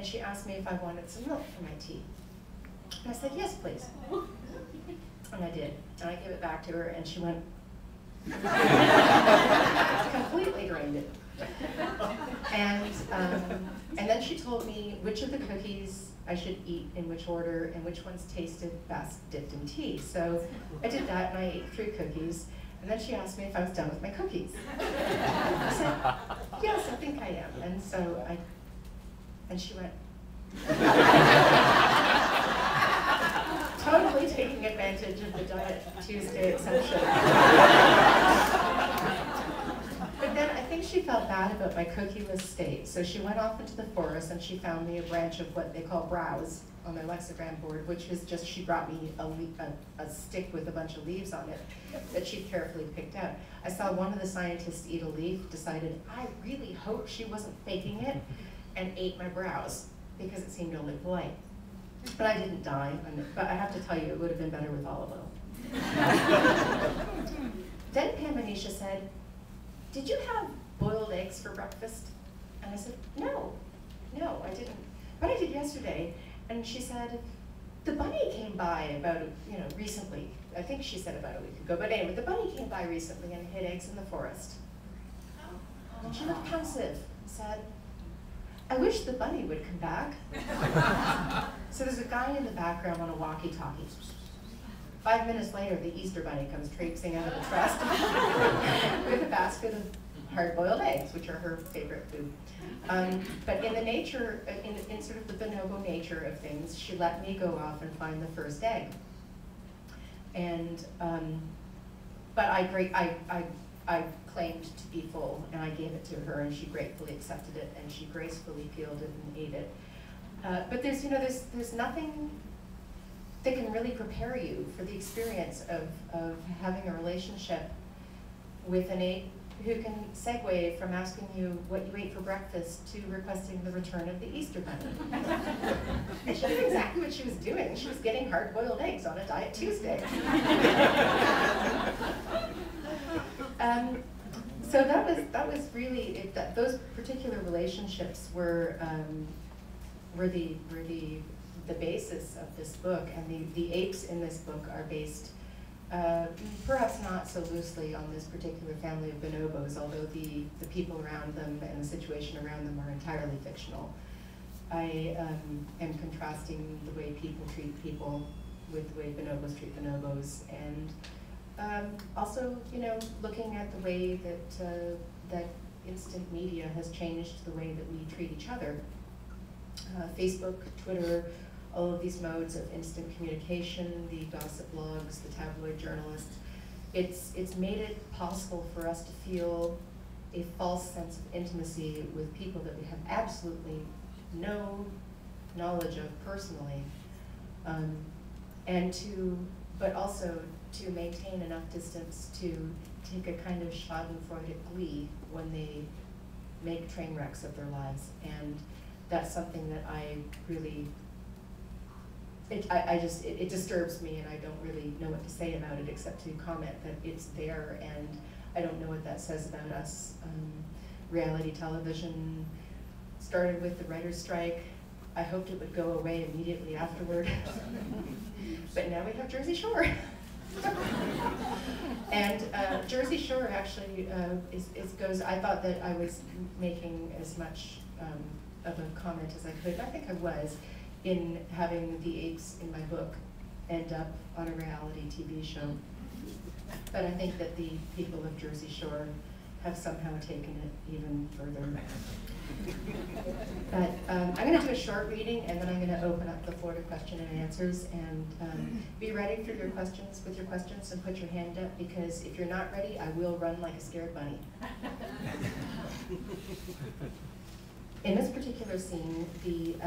and she asked me if I wanted some milk for my tea. And I said, yes, please. And I did. And I gave it back to her, and she went, completely drained it. And then she told me which of the cookies I should eat in which order and which ones tasted best dipped in tea. So I did that, and I ate 3 cookies. And then she asked me if I was done with my cookies. I said, yes, I think I am. And she went, totally taking advantage of the Diet Tuesday exception. But then I think she felt bad about my cookieless state, so she went off into the forest and she found me a branch of what they call browse on their lexicon board, which is just, she brought me a stick with a bunch of leaves on it that she carefully picked out. I saw one of the scientists eat a leaf, decided, I really hope she wasn't faking it, and ate my browse because it seemed only polite. But I didn't die, but I have to tell you, it would have been better with olive oil. Then Pam Anisha said, did you have boiled eggs for breakfast? And I said, no, I didn't. But I did yesterday. And she said, the bunny came by about, recently. I think she said about a week ago. But anyway, the bunny came by recently and hid eggs in the forest. And she looked pensive and said, I wish the bunny would come back. So there's a guy in the background on a walkie-talkie. 5 minutes later, the Easter bunny comes traipsing out of the trust with a basket of hard-boiled eggs, which are her favorite food. But in the nature, in sort of the bonobo nature of things, she let me go off and find the first egg. And, but I claimed to be full, and I gave it to her, and she gratefully accepted it, and she gracefully peeled it and ate it. But there's nothing that can really prepare you for the experience of having a relationship with an ape who can segue from asking you what you ate for breakfast to requesting the return of the Easter bunny. And she knew exactly what she was doing. She was getting hard-boiled eggs on a Diet Tuesday. So that was really it. Those particular relationships were the basis of this book, and the apes in this book are based perhaps not so loosely on this particular family of bonobos, although the people around them and the situation around them are entirely fictional. I am contrasting the way people treat people with the way bonobos treat bonobos, and also, looking at the way that instant media has changed the way that we treat each other. Facebook, Twitter, all of these modes of instant communication, the gossip blogs, the tabloid journalists, it's made it possible for us to feel a false sense of intimacy with people that we have absolutely no knowledge of personally, but also to maintain enough distance to take a kind of schadenfreude glee when they make train wrecks of their lives. And that's something that I really, it disturbs me, and I don't really know what to say about it except to comment that it's there, and I don't know what that says about us. Reality television started with the writer's strike. I hoped it would go away immediately afterward. But now we have Jersey Shore. And Jersey Shore actually I thought that I was making as much of a comment as I could, and I think I was, in having the apes in my book end up on a reality TV show. But I think that the people of Jersey Shore have somehow taken it even further. But I'm going to do a short reading, and then I'm going to open up the floor to question and answers. And be ready for your questions and put your hand up, because if you're not ready, I will run like a scared bunny. In this particular scene, the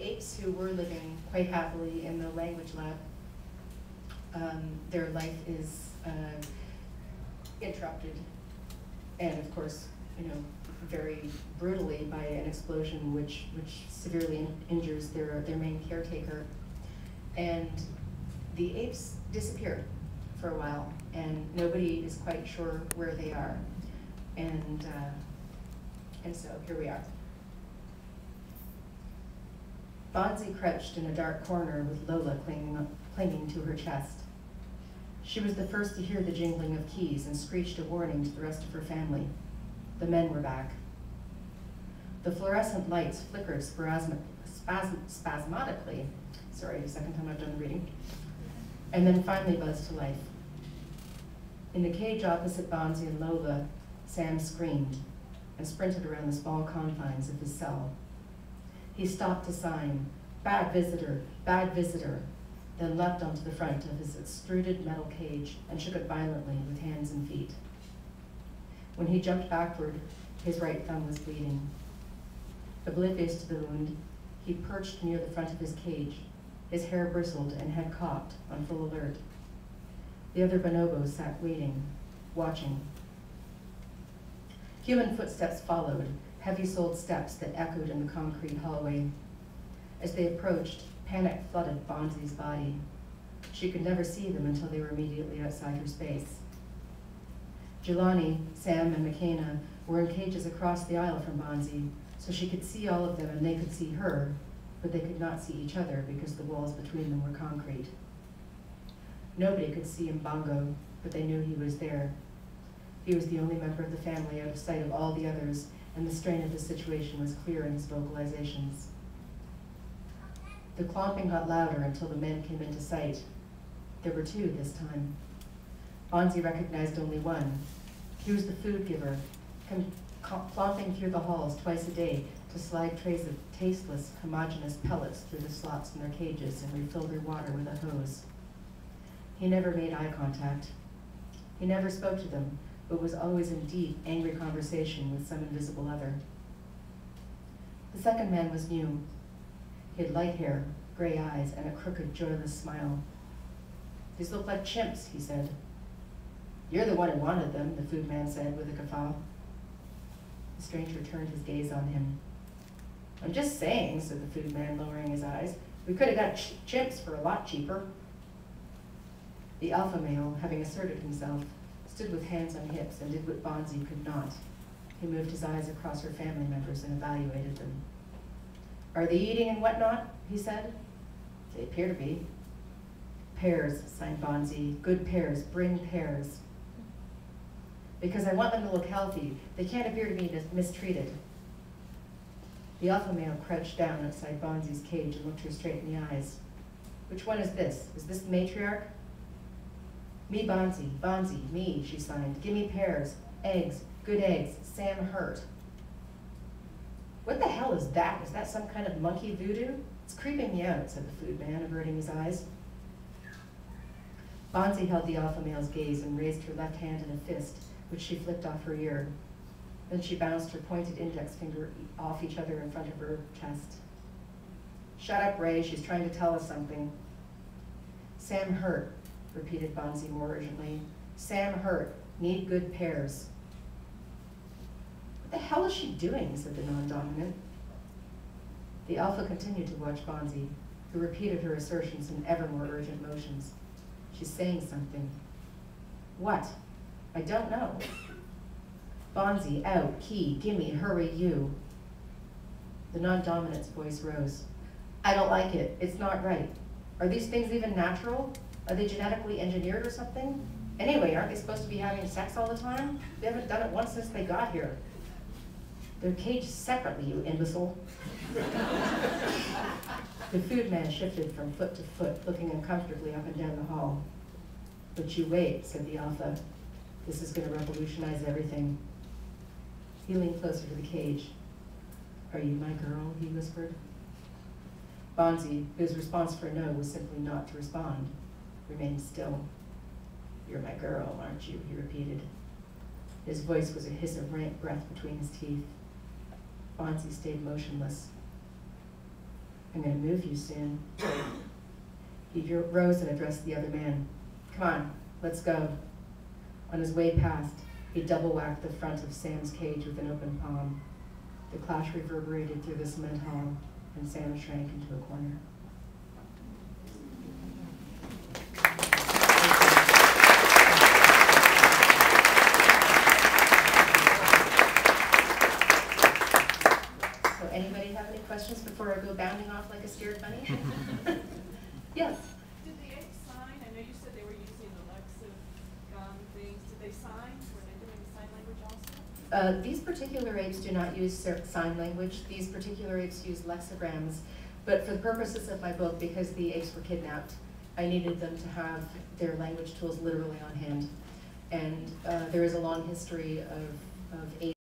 apes who were living quite happily in the language lab, their life is interrupted, and of course, very brutally by an explosion which severely injures their main caretaker. And the apes disappear for a while, and nobody is quite sure where they are. And so here we are. Bonzi crouched in a dark corner with Lola clinging to her chest. She was the first to hear the jingling of keys and screeched a warning to the rest of her family. The men were back. The fluorescent lights flickered spasmodically, sorry, second time I've done the reading, and then finally buzzed to life. In the cage opposite Bonzi and Lola, Sam screamed and sprinted around the small confines of his cell. He stopped to sign, bad visitor, then leapt onto the front of his extruded metal cage and shook it violently with hands and feet. When he jumped backward, his right thumb was bleeding. Oblivious to the wound, he perched near the front of his cage, his hair bristled and head cocked, on full alert. The other bonobos sat waiting, watching. Human footsteps followed, heavy-soled steps that echoed in the concrete hallway. As they approached, panic flooded Bonzi's body. She could never see them until they were immediately outside her space. Jelani, Sam, and McKenna were in cages across the aisle from Bonzi, so she could see all of them and they could see her, but they could not see each other because the walls between them were concrete. Nobody could see Mbongo, but they knew he was there. He was the only member of the family out of sight of all the others, and the strain of the situation was clear in his vocalizations. The clomping got louder until the men came into sight. There were two this time. Bonzi recognized only one. He was the food giver, clomping through the halls twice a day to slide trays of tasteless, homogeneous pellets through the slots in their cages and refill their water with a hose. He never made eye contact. He never spoke to them, but was always in deep, angry conversation with some invisible other. The second man was new. He had light hair, gray eyes, and a crooked, joyless smile. "These look like chimps," he said. "You're the one who wanted them," the food man said with a guffaw. The stranger turned his gaze on him. "I'm just saying," said the food man, lowering his eyes. "We could have got chimps for a lot cheaper." The alpha male, having asserted himself, stood with hands on hips and did what Bonzi could not. He moved his eyes across her family members and evaluated them. "Are they eating and whatnot?" he said. "They appear to be." "Pears," signed Bonzi. "Good pears. Bring pears." "Because I want them to look healthy. They can't appear to be mistreated." The alpha male crouched down outside Bonzi's cage and looked her straight in the eyes. "Which one is this? Is this the matriarch?" "Me, Bonzi, me," she signed. "Give me pears, eggs, good eggs, Sam hurt." "What the hell is that? Is that some kind of monkey voodoo? It's creeping me out," said the food man, averting his eyes. Bonzi held the alpha male's gaze and raised her left hand in a fist, which she flicked off her ear. Then she bounced her pointed index finger off each other in front of her chest. "Shut up, Ray, she's trying to tell us something." "Sam hurt," repeated Bonzi more urgently. "Sam hurt. Need good pears." "What the hell is she doing?" said the non-dominant. The alpha continued to watch Bonzi, who repeated her assertions in ever more urgent motions. "She's saying something." "What?" "I don't know." "Bonzi, out, key, gimme, hurry, you." The non-dominant's voice rose. "I don't like it. It's not right. Are these things even natural? Are they genetically engineered or something? Anyway, aren't they supposed to be having sex all the time? They haven't done it once since they got here." "They're caged separately, you imbecile." The food man shifted from foot to foot, looking uncomfortably up and down the hall. "But you wait," said the alpha. "This is going to revolutionize everything." He leaned closer to the cage. "Are you my girl?" he whispered. Bonzi, whose response for no was simply not to respond, remained still. "You're my girl, aren't you?" he repeated. His voice was a hiss of rank breath between his teeth. Bonzi stayed motionless. "I'm going to move you soon." He rose and addressed the other man. "Come on, let's go." On his way past, he double-whacked the front of Sam's cage with an open palm. The clash reverberated through the cement hall, and Sam shrank into a corner. So anybody anybody have any questions before I go bounding off like a scared bunny? Yes? Did the apes sign? I know you said they were using the lexicon things. Did they sign? Were they doing sign language also? These particular apes do not use sign language. These particular apes use lexicograms. But for the purposes of my book, because the apes were kidnapped, I needed them to have their language tools literally on hand. And there is a long history of apes